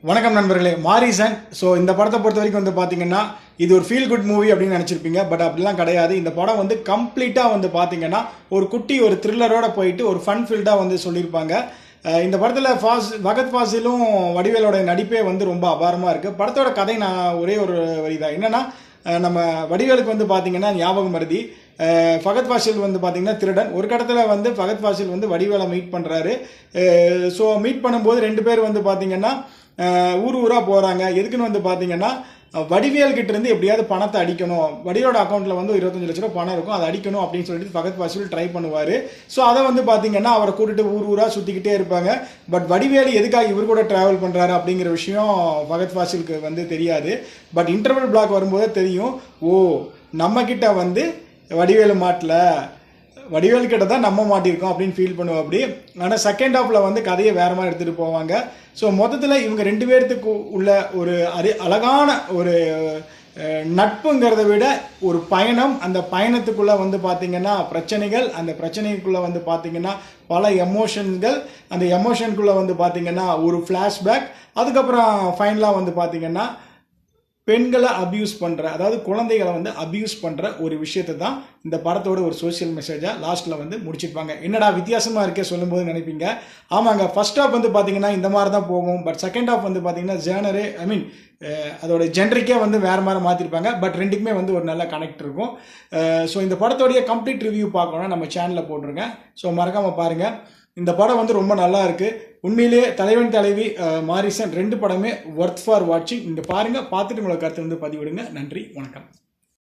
வணக்கம் நண்பர்களே, Morrison. So இந்த படத்தை பொறுத்த வரைக்கும் வந்து பார்த்தீங்கன்னா இது ஒரு ஃபீல் குட் மூவி அப்படின்னு நினச்சிருப்பீங்க. பட் அப்படிலாம் கிடையாது. இந்த படம் வந்து கம்ப்ளீட்டாக வந்து பார்த்தீங்கன்னா ஒரு த்ரில்லரோட போயிட்டு ஒரு ஃபன் ஃபீல்டாக வந்து சொல்லியிருப்பாங்க. இந்த படத்தில் ஃபகத் ஃபாசிலும் வடிவேலோட நடிப்பே வந்து ரொம்ப அபாரமாக இருக்குது. படத்தோட கதை நான் ஒரே ஒரு வரி தான். என்னென்னா, நம்ம வடிவேலுக்கு வந்து பார்த்தீங்கன்னா ஞாபகம் மருதி, ஃபகத் ஃபாசில் வந்து பார்த்தீங்கன்னா திருடன். ஒரு கடத்தில் வந்து ஃபகத் ஃபாசில் வந்து வடிவேலை மீட் பண்ணுறாரு. ஸோ மீட் பண்ணும்போது ரெண்டு பேர் வந்து பார்த்தீங்கன்னா ஊராக போகிறாங்க. எதுக்குன்னு வந்து பார்த்தீங்கன்னா, வடிவேல்கிட்ட இருந்து எப்படியாவது பணத்தை அடிக்கணும், வடிவோட அக்கௌண்ட்டில் வந்து 25 லட்ச ரூபா பணம் இருக்கும், அதை அடிக்கணும் அப்படின்னு சொல்லிட்டு ஃபகத் ஃபாசில் ட்ரை பண்ணுவார். ஸோ அதை வந்து பார்த்தீங்கன்னா அவரை கூட்டிட்டு ஊராக சுற்றிக்கிட்டே இருப்பாங்க. பட் வடிவேலு எதுக்காக இவர் கூட ட்ராவல் பண்ணுறாரு அப்படிங்கிற விஷயம் ஃபகத் ஃபாசிலுக்கு வந்து தெரியாது. பட் இன்டர்வல் பிளாக் வரும்போதே தெரியும், ஓ நம்மக்கிட்ட வந்து வடிவேலு மாட்டல, வடிவேல் கிட்ட தான் நம்ம மாட்டியிருக்கோம் அப்படின்னு ஃபீல் பண்ணுவோம் அப்படி. ஆனால் செகண்ட் ஹாஃபில் வந்து கதையை வேறு மாதிரி எடுத்துகிட்டு போவாங்க. ஸோ மொத்தத்தில் இவங்க ரெண்டு பேர்த்துக்கு உள்ள ஒரு அழகான ஒரு நட்புங்கிறத விட ஒரு பயணம். அந்த பயணத்துக்குள்ளே வந்து பார்த்திங்கன்னா பிரச்சனைகள், அந்த பிரச்சனைக்குள்ளே வந்து பார்த்திங்கன்னா பல எமோஷன்கள், அந்த எமோஷனுக்குள்ளே வந்து பார்த்திங்கன்னா ஒரு ஃப்ளாஷ்பேக், அதுக்கப்புறம் ஃபைனலாக வந்து பார்த்திங்கன்னா பெண்களை அபியூஸ் பண்ணுற, அதாவது குழந்தைகளை வந்து அபியூஸ் பண்ணுற ஒரு விஷயத்தை தான் இந்த படத்தோட ஒரு சோசியல் மெசேஜாக லாஸ்ட்டில் வந்து முடிச்சிருப்பாங்க. என்னடா வித்தியாசமாக இருக்கே சொல்லும்போது நினைப்பீங்க. ஆமாங்க, ஃபர்ஸ்ட் ஹாஃப் வந்து பார்த்தீங்கன்னா இந்த மாதிரி தான் போகும். பட் செகண்ட் ஹாஃப் வந்து பார்த்தீங்கன்னா அதோட ஜென்ரிக்கே வந்து வேறு மாதிரி மாற்றிருப்பாங்க. பட் ரெண்டுக்குமே வந்து ஒரு நல்ல கனெக்ட் இருக்கும். ஸோ இந்த படத்தோடைய கம்ப்ளீட் ரிவ்யூ பார்க்கணும்னா நம்ம சேனலில் போட்டிருங்க. ஸோ மறக்காமல் பாருங்கள். இந்த படம் வந்து ரொம்ப நல்லா இருக்குது. உண்மையிலேயே தலைவன் தலைவி மாரிசன் ரெண்டு படமே ஒர்த் ஃபார் வாட்சிங். இங்கே பாருங்கள், பார்த்துட்டு உங்களை கருத்து வந்து பதிவிடுங்க. நன்றி, வணக்கம்.